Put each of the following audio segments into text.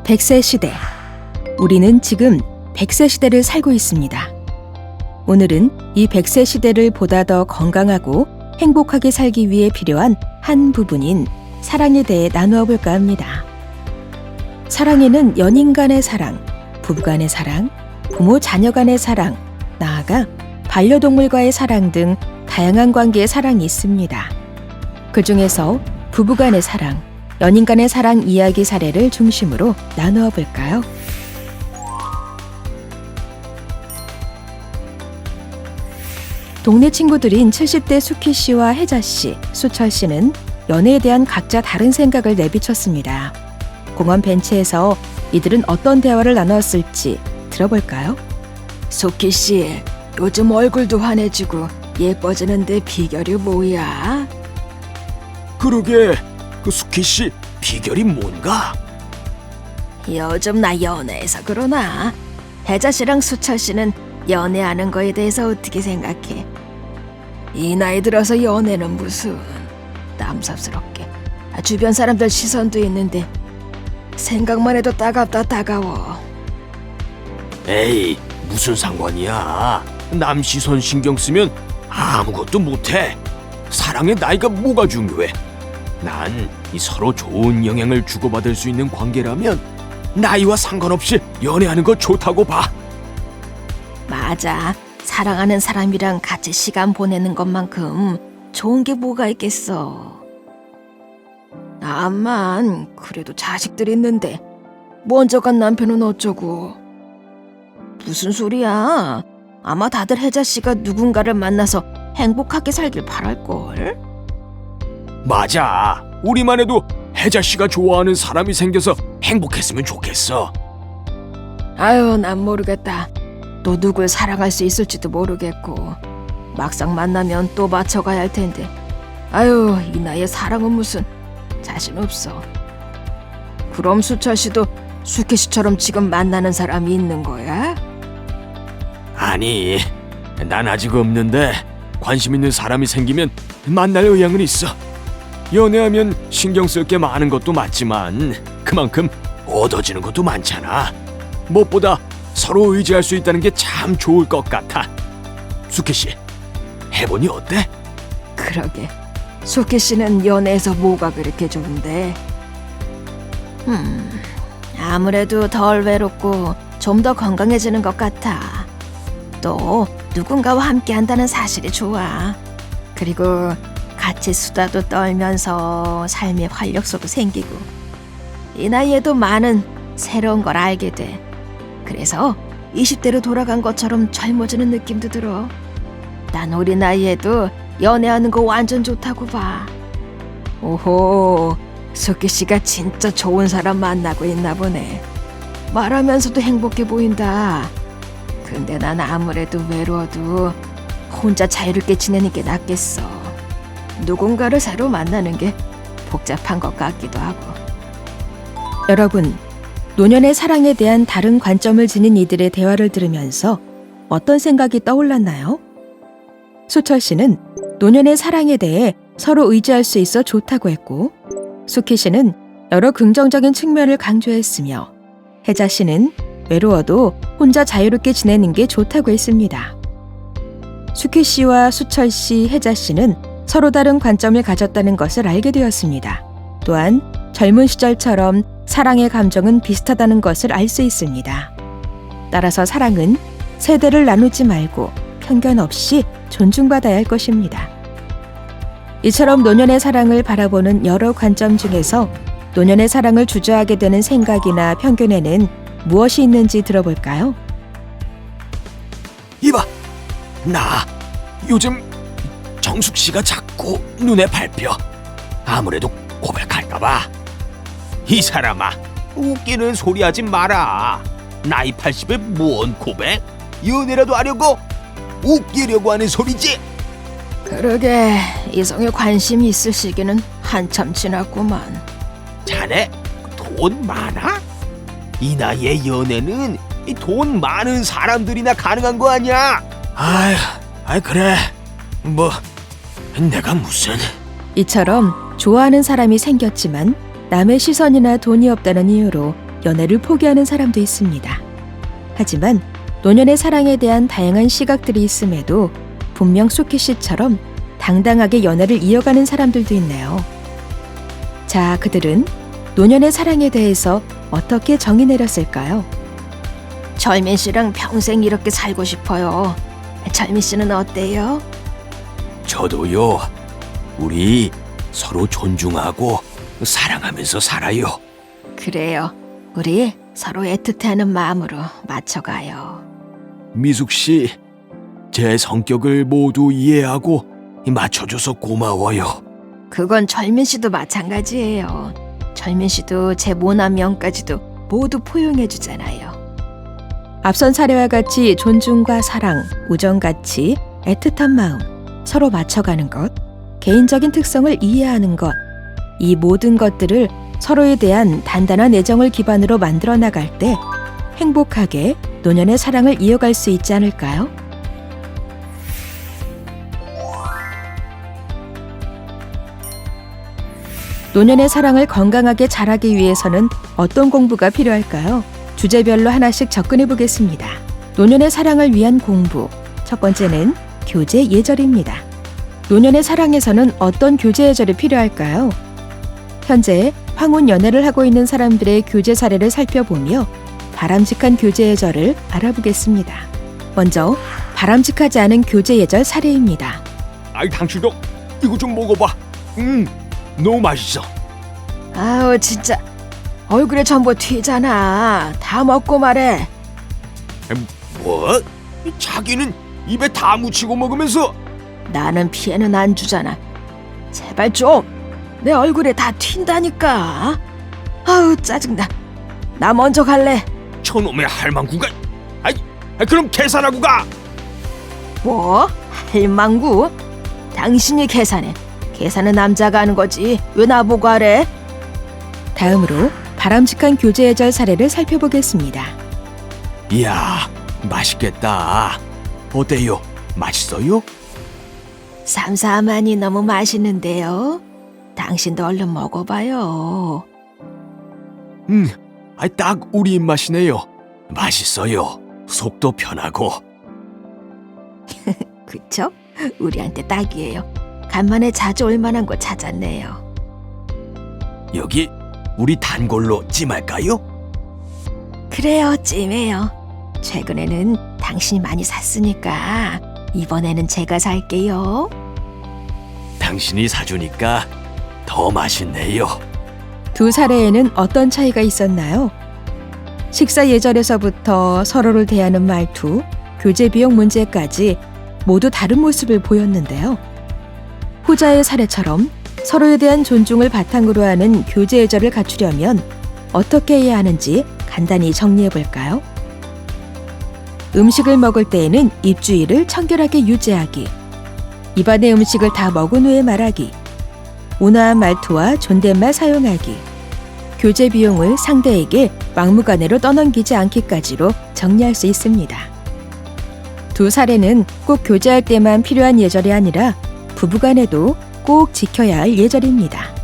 100세 시대. 우리는 지금 100세 시대를 살고 있습니다. 오늘은 이 100세 시대를 보다 더 건강하고 행복하게 살기 위해 필요한 한 부분인 사랑에 대해 나누어 볼까 합니다. 사랑에는 연인 간의 사랑, 부부 간의 사랑, 부모 자녀 간의 사랑, 나아가 반려동물과의 사랑 등 다양한 관계의 사랑이 있습니다. 그 중에서 부부 간의 사랑, 연인 간의 사랑 이야기 사례를 중심으로 나누어 볼까요? 동네 친구들인 70대 수키 씨와 혜자 씨, 수철 씨는 연애에 대한 각자 다른 생각을 내비쳤습니다. 공원 벤치에서 이들은 어떤 대화를 나눴을지 들어볼까요? 수키 씨, 요즘 얼굴도 환해지고 예뻐지는데 비결이 뭐야? 그러게, 그 수키 씨 비결이 뭔가? 요즘 나 연애해서 그러나? 혜자 씨랑 수철 씨는 연애하는 거에 대해서 어떻게 생각해? 이 나이 들어서 연애는 무슨 남삽스럽게. 주변 사람들 시선도 있는데 생각만 해도 따가워. 에이, 무슨 상관이야? 남 시선 신경 쓰면 아무것도 못해. 사랑의 나이가 뭐가 중요해? 난 이 서로 좋은 영향을 주고받을 수 있는 관계라면 나이와 상관없이 연애하는 거 좋다고 봐. 맞아. 사랑하는 사람이랑 같이 시간 보내는 것만큼 좋은 게 뭐가 있겠어. 암만 그래도 자식들 있는데 먼저 간 남편은 어쩌고. 무슨 소리야. 아마 다들 혜자 씨가 누군가를 만나서 행복하게 살길 바랄걸. 맞아. 우리만 해도 혜자 씨가 좋아하는 사람이 생겨서 행복했으면 좋겠어. 아유, 난 모르겠다. 또 누굴 사랑할 수 있을지도 모르겠고 막상 만나면 또 맞춰가야 할 텐데. 아유, 이 나이에 사랑은 무슨. 자신 없어. 그럼 수철 씨도 수키 씨처럼 지금 만나는 사람이 있는 거야? 아니, 난 아직 없는데 관심 있는 사람이 생기면 만날 의향은 있어. 연애하면 신경 쓸 게 많은 것도 맞지만 그만큼 얻어지는 것도 많잖아. 무엇보다 서로 의지할 수 있다는 게 참 좋을 것 같아. 수키 씨, 해보니 어때? 그러게. 수키 씨는 연애에서 뭐가 그렇게 좋은데? 아무래도 덜 외롭고 좀 더 건강해지는 것 같아. 또 누군가와 함께 한다는 사실이 좋아. 그리고 같이 수다도 떨면서 삶의 활력소도 생기고 이 나이에도 많은 새로운 걸 알게 돼. 그래서 20대로 돌아간 것처럼 젊어지는 느낌도 들어. 난 우리 나이에도 연애하는 거 완전 좋다고 봐. 오호, 수키 씨가 진짜 좋은 사람 만나고 있나 보네. 말하면서도 행복해 보인다. 근데 난 아무래도 외로워도 혼자 자유롭게 지내는 게 낫겠어. 누군가를 새로 만나는 게 복잡한 것 같기도 하고. 여러분, 노년의 사랑에 대한 다른 관점을 지닌 이들의 대화를 들으면서 어떤 생각이 떠올랐나요? 수철 씨는 노년의 사랑에 대해 서로 의지할 수 있어 좋다고 했고, 수키 씨는 여러 긍정적인 측면을 강조했으며, 혜자 씨는 외로워도 혼자 자유롭게 지내는 게 좋다고 했습니다. 수키 씨와 수철 씨, 혜자 씨는 서로 다른 관점을 가졌다는 것을 알게 되었습니다. 또한 젊은 시절처럼 사랑의 감정은 비슷하다는 것을 알 수 있습니다. 따라서 사랑은 세대를 나누지 말고 편견 없이 존중받아야 할 것입니다. 이처럼 노년의 사랑을 바라보는 여러 관점 중에서 노년의 사랑을 주저하게 되는 생각이나 편견에는 무엇이 있는지 들어볼까요? 이봐, 나 요즘 정숙 씨가 자꾸 눈에 밟혀. 아무래도 고백할까봐. 이 사람아, 웃기는 소리 하지 마라. 나이 80에 뭔 고백? 연애라도 하려고? 웃기려고 하는 소리지? 그러게, 이성에 관심이 있을 시기는 한참 지났구만. 자네 돈 많아? 이 나이에 연애는 이 돈 많은 사람들이나 가능한 거 아니야? 아이 그래. 뭐 내가 무슨. 이처럼 좋아하는 사람이 생겼지만 남의 시선이나 돈이 없다는 이유로 연애를 포기하는 사람도 있습니다. 하지만 노년의 사랑에 대한 다양한 시각들이 있음에도 분명 소키 씨처럼 당당하게 연애를 이어가는 사람들도 있네요. 자, 그들은 노년의 사랑에 대해서 어떻게 정의 내렸을까요? 철민 씨랑 평생 이렇게 살고 싶어요. 철민 씨는 어때요? 저도요. 우리 서로 존중하고 사랑하면서 살아요. 그래요. 우리 서로 애틋해하는 마음으로 맞춰가요. 미숙 씨, 제 성격을 모두 이해하고 맞춰줘서 고마워요. 그건 철민 씨도 마찬가지예요. 철민 씨도 제 모난 명까지도 모두 포용해 주잖아요. 앞선 사례와 같이 존중과 사랑, 우정 가치, 애틋한 마음, 서로 맞춰가는 것, 개인적인 특성을 이해하는 것, 이 모든 것들을 서로에 대한 단단한 애정을 기반으로 만들어 나갈 때 행복하게 노년의 사랑을 이어갈 수 있지 않을까요? 노년의 사랑을 건강하게 잘하기 위해서는 어떤 공부가 필요할까요? 주제별로 하나씩 접근해 보겠습니다. 노년의 사랑을 위한 공부. 첫 번째는 교제 예절입니다. 노년의 사랑에서는 어떤 교제 예절이 필요할까요? 현재 황혼 연애를 하고 있는 사람들의 교제 사례를 살펴보며 바람직한 교제 예절을 알아보겠습니다. 먼저 바람직하지 않은 교제 예절 사례입니다. 아이, 당신도 이거 좀 먹어봐. 너무 맛있어. 아우 진짜 얼굴에 전부 튀잖아. 다 먹고 말해. 뭐? 자기는 입에 다 묻히고 먹으면서. 나는 피해는 안 주잖아. 제발 좀. 내 얼굴에 다 튄다니까. 아우 짜증나. 나 먼저 갈래. 저놈의 할망구가. 그럼 계산하고 가. 뭐? 할망구? 당신이 계산해. 계산은 남자가 하는 거지. 왜 나보고 하래? 다음으로 바람직한 교제 예절 사례를 살펴보겠습니다. 이야, 맛있겠다. 어때요? 맛있어요? 삼삼하니 너무 맛있는데요. 당신도 얼른 먹어봐요. 딱 우리 입맛이네요. 맛있어요. 속도 편하고. 그쵸? 우리한테 딱이에요. 간만에 자주 올 만한 곳 찾았네요. 여기 우리 단골로 찜할까요? 그래요, 찜해요. 최근에는 당신이 많이 샀으니까 이번에는 제가 살게요. 당신이 사주니까 더 맛있네요. 두 사례에는 어떤 차이가 있었나요? 식사 예절에서부터 서로를 대하는 말투, 교제 비용 문제까지 모두 다른 모습을 보였는데요. 후자의 사례처럼 서로에 대한 존중을 바탕으로 하는 교제 예절을 갖추려면 어떻게 해야 하는지 간단히 정리해 볼까요? 음식을 먹을 때에는 입주위를 청결하게 유지하기, 입안의 음식을 다 먹은 후에 말하기, 온화한 말투와 존댓말 사용하기, 교제 비용을 상대에게 막무가내로 떠넘기지 않기까지로 정리할 수 있습니다. 두 사례는 꼭 교제할 때만 필요한 예절이 아니라 부부간에도 꼭 지켜야 할 예절입니다.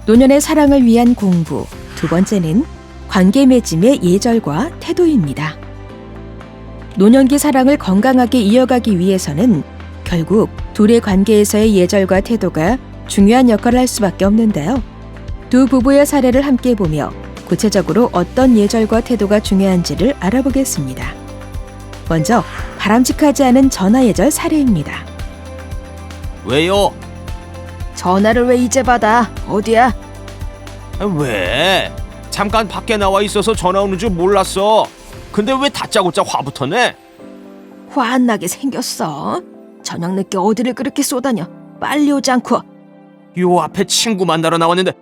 노년의 사랑을 위한 공부, 두 번째는 관계 맺음의 예절과 태도입니다. 노년기 사랑을 건강하게 이어가기 위해서는 결국 둘의 관계에서의 예절과 태도가 중요한 역할을 할 수밖에 없는데요. 두 부부의 사례를 함께 보며 구체적으로 어떤 예절과 태도가 중요한지를 알아보겠습니다. 먼저 바람직하지 않은 전화 예절 사례입니다. 왜요? 전화를 왜 이제 받아? 어디야? 왜? 잠깐 밖에 나와 있어서 전화 오는 줄 몰랐어. 근데 왜 다짜고짜 화부터 내? 화 안 나게 생겼어. 저녁 늦게 어디를 그렇게 쏘다녀. 빨리 오지 않고. 요 앞에 친구 만나러 나왔는데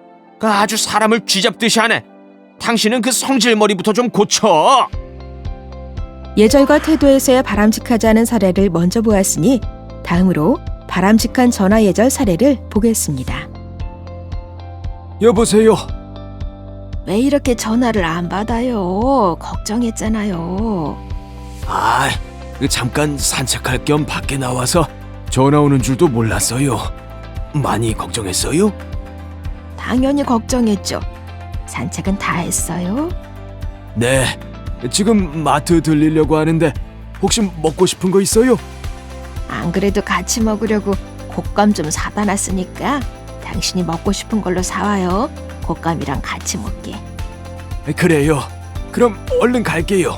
아주 사람을 쥐잡듯이 하네. 당신은 그 성질머리부터 좀 고쳐. 예절과 태도에서의 바람직하지 않은 사례를 먼저 보았으니 다음으로 바람직한 전화 예절 사례를 보겠습니다. 여보세요. 왜 이렇게 전화를 안 받아요? 걱정했잖아요. 잠깐 산책할 겸 밖에 나와서 전화 오는 줄도 몰랐어요. 많이 걱정했어요? 당연히 걱정했죠. 산책은 다 했어요? 네, 지금 마트 들리려고 하는데 혹시 먹고 싶은 거 있어요? 안 그래도 같이 먹으려고 곶감 좀 사다 놨으니까 당신이 먹고 싶은 걸로 사와요. 곶감이랑 같이 먹게. 그래요. 그럼 얼른 갈게요.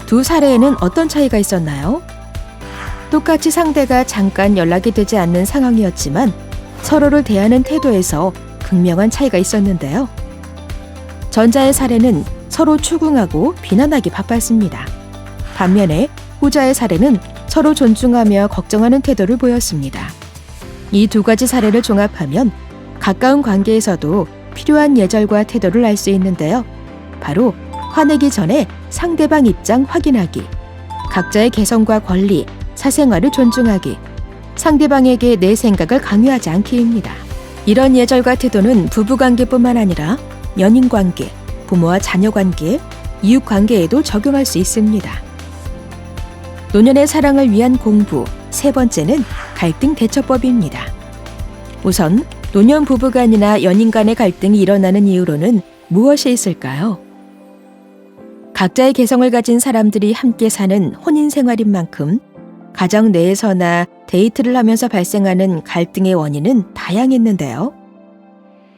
두 사례에는 어떤 차이가 있었나요? 똑같이 상대가 잠깐 연락이 되지 않는 상황이었지만 서로를 대하는 태도에서 극명한 차이가 있었는데요. 전자의 사례는 서로 추궁하고 비난하기 바빴습니다. 반면에 후자의 사례는 서로 존중하며 걱정하는 태도를 보였습니다. 이 두 가지 사례를 종합하면 가까운 관계에서도 필요한 예절과 태도를 알 수 있는데요. 바로 화내기 전에 상대방 입장 확인하기, 각자의 개성과 권리, 사생활을 존중하기, 상대방에게 내 생각을 강요하지 않기입니다. 이런 예절과 태도는 부부관계뿐만 아니라 연인관계, 부모와 자녀관계, 이웃관계에도 적용할 수 있습니다. 노년의 사랑을 위한 공부, 세 번째는 갈등 대처법입니다. 우선 노년 부부간이나 연인 간의 갈등이 일어나는 이유로는 무엇이 있을까요? 각자의 개성을 가진 사람들이 함께 사는 혼인 생활인 만큼 가정 내에서나 데이트를 하면서 발생하는 갈등의 원인은 다양했는데요.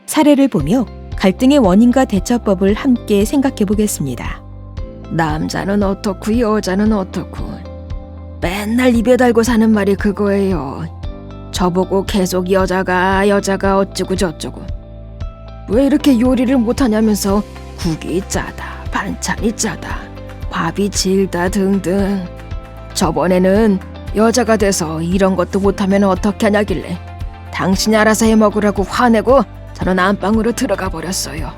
사례를 보며 갈등의 원인과 대처법을 함께 생각해 보겠습니다. 남자는 어떻고 여자는 어떻고 맨날 입에 달고 사는 말이 그거예요. 저보고 계속 여자가 어쩌고 저쩌고 왜 이렇게 요리를 못하냐면서 국이 짜다, 반찬이 짜다, 밥이 질다 등등. 저번에는 여자가 돼서 이런 것도 못하면 어떻게 하냐길래 당신이 알아서 해먹으라고 화내고 저는 안방으로 들어가 버렸어요.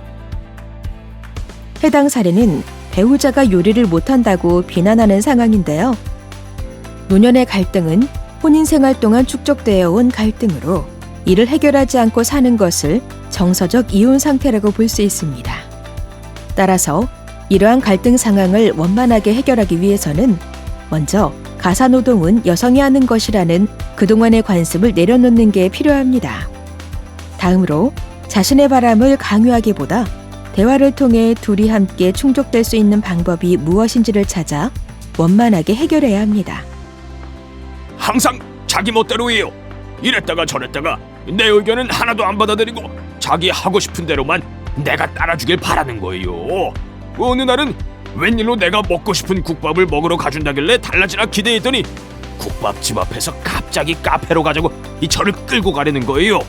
해당 사례는 배우자가 요리를 못한다고 비난하는 상황인데요. 노년의 갈등은 혼인 생활 동안 축적되어 온 갈등으로 이를 해결하지 않고 사는 것을 정서적 이혼 상태라고 볼 수 있습니다. 따라서 이러한 갈등 상황을 원만하게 해결하기 위해서는 먼저 가사노동은 여성이 하는 것이라는 그동안의 관습을 내려놓는 게 필요합니다. 다음으로 자신의 바람을 강요하기보다 대화를 통해 둘이 함께 충족될 수 있는 방법이 무엇인지를 찾아 원만하게 해결해야 합니다. 항상 자기 멋대로 해요. 이랬다가 저랬다가 내 의견은 하나도 안 받아들이고 자기 하고 싶은 대로만 내가 따라주길 바라는 거예요. 어느 날은 웬일로 내가 먹고 싶은 국밥을 먹으러 가준다길래 달라지나 기대했더니 국밥집 앞에서 갑자기 카페로 가자고 이 저를 끌고 가려는 거예요.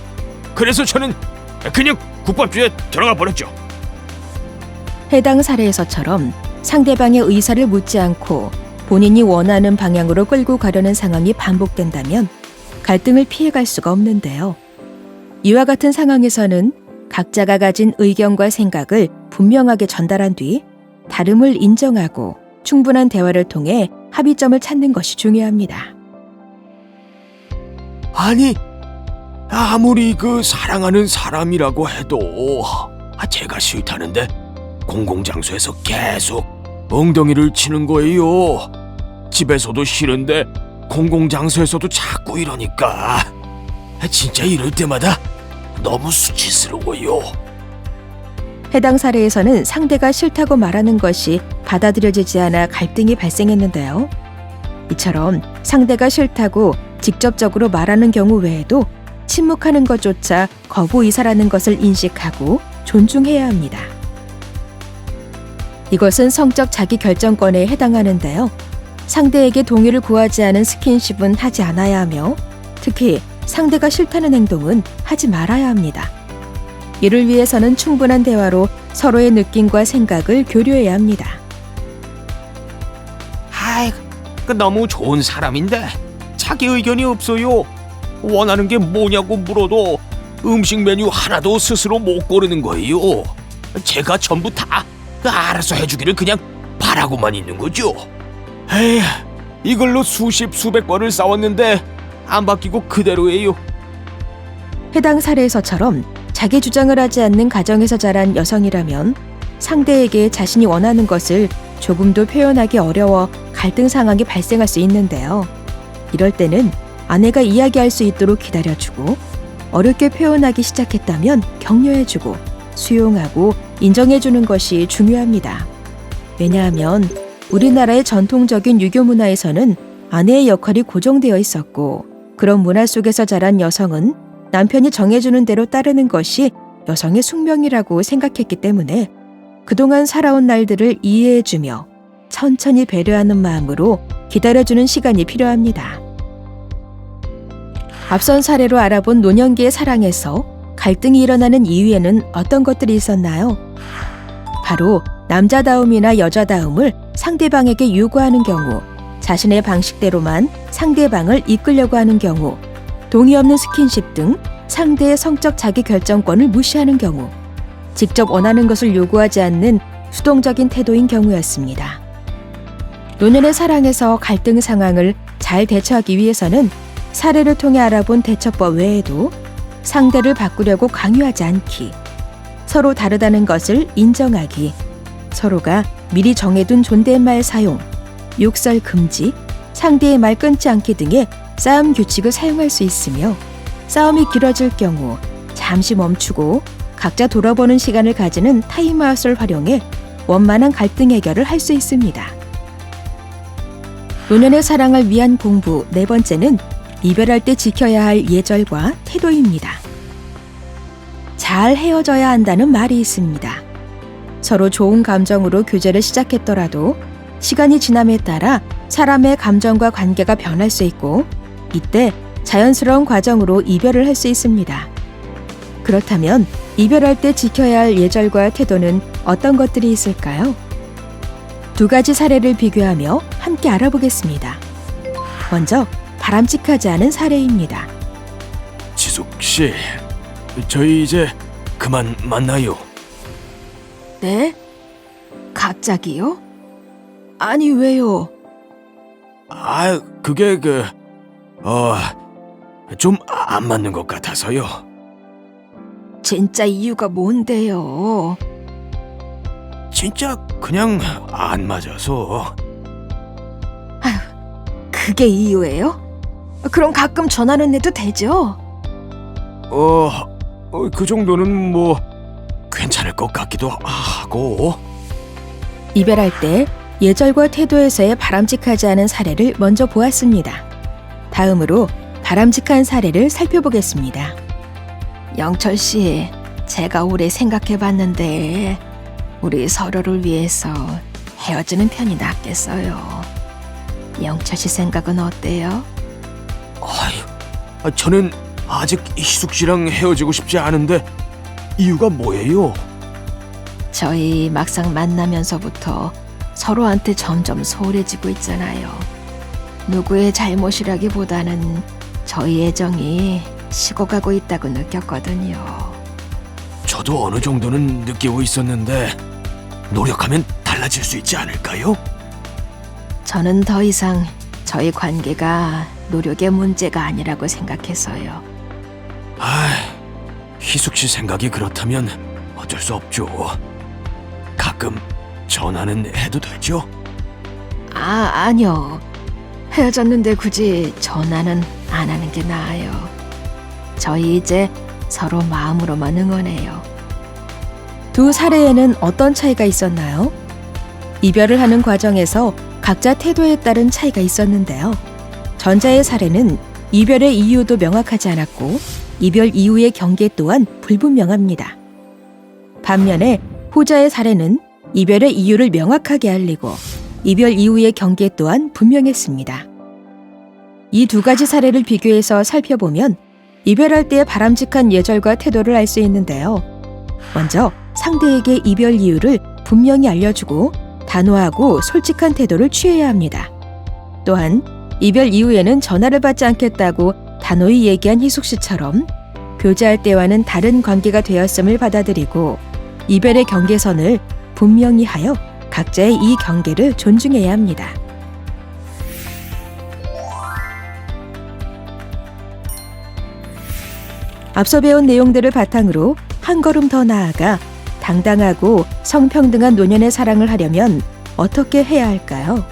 그래서 저는 그냥 국밥집에 들어가 버렸죠. 해당 사례에서처럼 상대방의 의사를 묻지 않고 본인이 원하는 방향으로 끌고 가려는 상황이 반복된다면 갈등을 피해갈 수가 없는데요. 이와 같은 상황에서는 각자가 가진 의견과 생각을 분명하게 전달한 뒤 다름을 인정하고 충분한 대화를 통해 합의점을 찾는 것이 중요합니다. 아니, 아무리 그 사랑하는 사람이라고 해도 제가 싫다는데 공공장소에서 계속 엉덩이를 치는 거예요. 집에서도 싫은데 공공장소에서도 자꾸 이러니까 진짜 이럴 때마다 너무 수치스러워요. 해당 사례에서는 상대가 싫다고 말하는 것이 받아들여지지 않아 갈등이 발생했는데요. 이처럼 상대가 싫다고 직접적으로 말하는 경우 외에도 침묵하는 것조차 거부 의사라는 것을 인식하고 존중해야 합니다. 이것은 성적 자기 결정권에 해당하는데요. 상대에게 동의를 구하지 않은 스킨십은 하지 않아야 하며 특히 상대가 싫다는 행동은 하지 말아야 합니다. 이를 위해서는 충분한 대화로 서로의 느낌과 생각을 교류해야 합니다. 아이, 너무 좋은 사람인데 자기 의견이 없어요. 원하는 게 뭐냐고 물어도 음식 메뉴 하나도 스스로 못 고르는 거예요. 제가 전부 다 알아서 해주기를 그냥 바라고만 있는 거죠. 에휴, 이걸로 수십 수백 번을 싸웠는데 안 바뀌고 그대로예요. 해당 사례에서처럼 자기 주장을 하지 않는 가정에서 자란 여성이라면 상대에게 자신이 원하는 것을 조금도 표현하기 어려워 갈등 상황이 발생할 수 있는데요. 이럴 때는 아내가 이야기할 수 있도록 기다려주고 어렵게 표현하기 시작했다면 격려해주고 수용하고 인정해주는 것이 중요합니다. 왜냐하면 우리나라의 전통적인 유교 문화에서는 아내의 역할이 고정되어 있었고, 그런 문화 속에서 자란 여성은 남편이 정해주는 대로 따르는 것이 여성의 숙명이라고 생각했기 때문에 그동안 살아온 날들을 이해해주며 천천히 배려하는 마음으로 기다려주는 시간이 필요합니다. 앞선 사례로 알아본 노년기의 사랑에서 갈등이 일어나는 이유에는 어떤 것들이 있었나요? 바로 남자다움이나 여자다움을 상대방에게 요구하는 경우, 자신의 방식대로만 상대방을 이끌려고 하는 경우, 동의 없는 스킨십 등 상대의 성적 자기결정권을 무시하는 경우, 직접 원하는 것을 요구하지 않는 수동적인 태도인 경우였습니다. 노년의 사랑에서 갈등 상황을 잘 대처하기 위해서는 사례를 통해 알아본 대처법 외에도 상대를 바꾸려고 강요하지 않기, 서로 다르다는 것을 인정하기, 서로가 미리 정해둔 존댓말 사용, 욕설 금지, 상대의 말 끊지 않기 등의 싸움 규칙을 사용할 수 있으며, 싸움이 길어질 경우 잠시 멈추고 각자 돌아보는 시간을 가지는 타임아웃을 활용해 원만한 갈등 해결을 할 수 있습니다. 노년의 사랑을 위한 공부 네 번째는 이별할 때 지켜야 할 예절과 태도입니다. 잘 헤어져야 한다는 말이 있습니다. 서로 좋은 감정으로 교제를 시작했더라도 시간이 지남에 따라 사람의 감정과 관계가 변할 수 있고, 이때 자연스러운 과정으로 이별을 할 수 있습니다. 그렇다면 이별할 때 지켜야 할 예절과 태도는 어떤 것들이 있을까요? 두 가지 사례를 비교하며 함께 알아보겠습니다. 먼저 바람직하지 않은 사례입니다. 지숙 씨, 저희 이제 그만 만나요. 네? 갑자기요? 아니 왜요? 그게 좀 안 맞는 것 같아서요. 진짜 이유가 뭔데요? 진짜 그냥 안 맞아서. 그게 이유예요? 그럼 가끔 전화는 해도 되죠? 그 정도는 뭐 괜찮을 것 같기도 하고. 이별할 때 예절과 태도에서의 바람직하지 않은 사례를 먼저 보았습니다. 다음으로 바람직한 사례를 살펴보겠습니다. 영철 씨, 제가 오래 생각해봤는데 우리 서로를 위해서 헤어지는 편이 낫겠어요. 영철 씨 생각은 어때요? 저는 아직 희숙 씨랑 헤어지고 싶지 않은데 이유가 뭐예요? 저희 막상 만나면서부터 서로한테 점점 소홀해지고 있잖아요. 누구의 잘못이라기보다는 저희 애정이 식어가고 있다고 느꼈거든요. 저도 어느 정도는 느끼고 있었는데 노력하면 달라질 수 있지 않을까요? 저는 더 이상 저희 관계가 노력의 문제가 아니라고 생각해서요. 희숙 씨 생각이 그렇다면 어쩔 수 없죠. 가끔 전화는 해도 되죠? 아니요. 헤어졌는데 굳이 전화는 안 하는 게 나아요. 저희 이제 서로 마음으로만 응원해요. 두 사례에는 어떤 차이가 있었나요? 이별을 하는 과정에서 각자 태도에 따른 차이가 있었는데요. 전자의 사례는 이별의 이유도 명확하지 않았고 이별 이후의 경계 또한 불분명합니다. 반면에 후자의 사례는 이별의 이유를 명확하게 알리고 이별 이후의 경계 또한 분명했습니다. 이 두 가지 사례를 비교해서 살펴보면 이별할 때의 바람직한 예절과 태도를 알 수 있는데요. 먼저 상대에게 이별 이유를 분명히 알려주고 단호하고 솔직한 태도를 취해야 합니다. 또한 이별 이후에는 전화를 받지 않겠다고 단호히 얘기한 희숙 씨처럼 교제할 때와는 다른 관계가 되었음을 받아들이고 이별의 경계선을 분명히 하여 각자의 이 경계를 존중해야 합니다. 앞서 배운 내용들을 바탕으로 한 걸음 더 나아가 당당하고 성평등한 노년의 사랑을 하려면 어떻게 해야 할까요?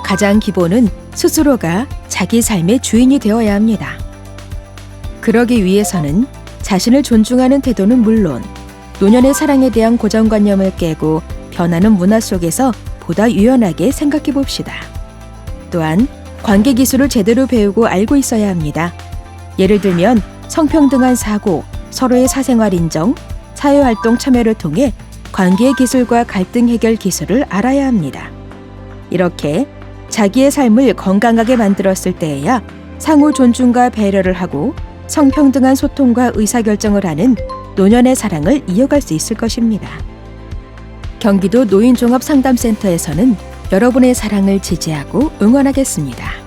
가장 기본은 스스로가 자기 삶의 주인이 되어야 합니다. 그러기 위해서는 자신을 존중하는 태도는 물론 노년의 사랑에 대한 고정관념을 깨고 변하는 문화 속에서 보다 유연하게 생각해 봅시다. 또한 관계 기술을 제대로 배우고 알고 있어야 합니다. 예를 들면 성평등한 사고, 서로의 사생활 인정, 사회활동 참여를 통해 관계의 기술과 갈등 해결 기술을 알아야 합니다. 이렇게 자기의 삶을 건강하게 만들었을 때에야 상호 존중과 배려를 하고 성평등한 소통과 의사결정을 하는 노년의 사랑을 이어갈 수 있을 것입니다. 경기도 노인종합상담센터에서는 여러분의 사랑을 지지하고 응원하겠습니다.